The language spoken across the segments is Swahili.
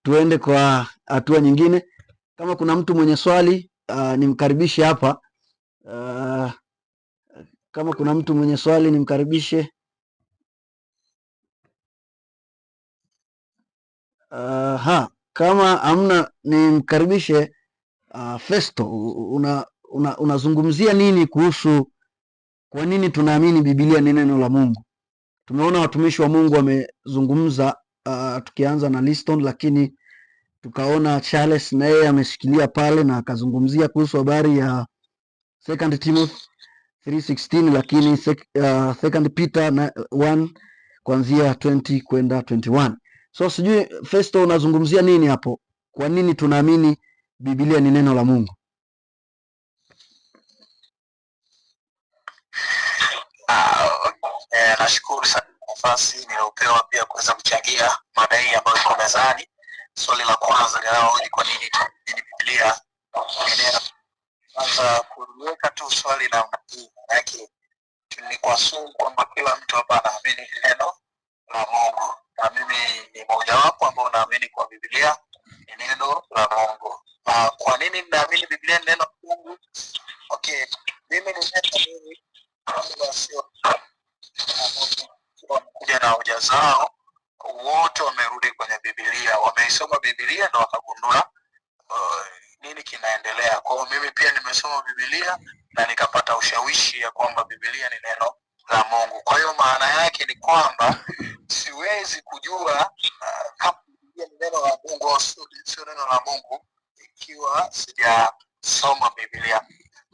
tuende kwa hatua nyingine. Kama kuna mtu mwenye swali nimkaribishe hapa. Kama kuna mtu mwenye swali nimkaribishe. Kama hamna nimkaribishe Festo. Unazungumzia nini kuhusu kwa nini tunaamini Biblia ni neno la Mungu? Tumeona watumishi wa Mungu wamezungumza, tukianza na Liston, lakini tukaona Charles na yeye ameshikilia pale na akazungumzia kuhusu habari ya 2 Timothy 3:16, lakini 2 Peter 1 kuanzia 20 kwenda 21. So sijui Festo unazungumzia nini hapo? Kwa nini tunaamini Biblia ni neno la Mungu? Nashukuru sana nafasi niliopewa pia kuweza kuchangia mada hii ambayo iko mezani. Swali la kwanza ni kwa nini tunaamini Biblia ni neno. Kwanza kuliweka tu swali namna hii, yake ni kwa sumu kwamba kila mtu hapa anaamini neno la Mungu, na mimi ni mmoja wapo ambao naamini kwa Biblia ni neno la Mungu. Kwa nini naamini Biblia ni neno la Mungu? Okay, mimi nimeamini sio kuja na hoja zao, wote wamerudi kwenye Biblia, wameisoma Biblia na wakagundua nini kinaendelea. Kwa hiyo mimi pia nimesoma Biblia na nikapata ushawishi ya kwamba Biblia ni neno la Mungu. Kwa hiyo maana yake ni kwamba siwezi kujua kama Biblia ni neno la Mungu au sio neno la Mungu ikiwa sijasoma Biblia.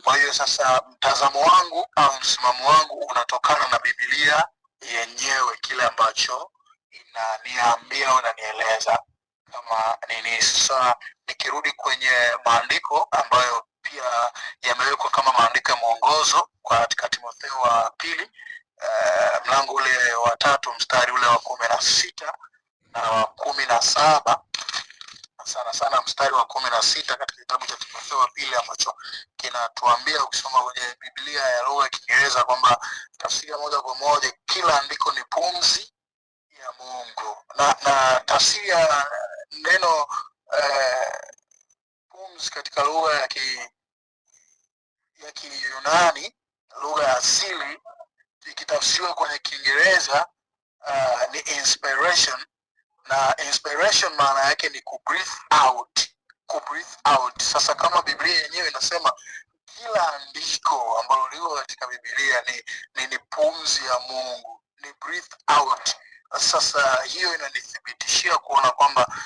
Kwa hiyo sasa mtazamo wangu au msimamo wangu unatokana na Biblia yenyewe, kile ambacho inaniambia au inanieleza kama nini. Sasa nikirudi kwenye maandiko ambayo pia yamewekwa kama maandiko ya mwongozo katika Timotheo wa pili mlango ule wa 3 mstari ule wa 16 na wa 17, sana mstari wa 16 katika kitabu cha Timotheo wa pili, ambacho kinatuambia ukisoma kwenye Biblia ya lugha ya Kiingereza kwamba tafsiri moja kwa moja kila andiko ni pumzi ya Mungu, na tafsiri ya neno pumzi katika lugha ya Kiyunani, lugha ya asili, ikitafsiriwa kwenye Kiingereza ni inspiration, na inspiration maana yake ni breathe out. Sasa kama Biblia yenyewe inasema kila andiko ambalo liko katika Biblia ni pumzi ya Mungu, ni breathe out. Sasa hiyo inanithibitishia kuona kwamba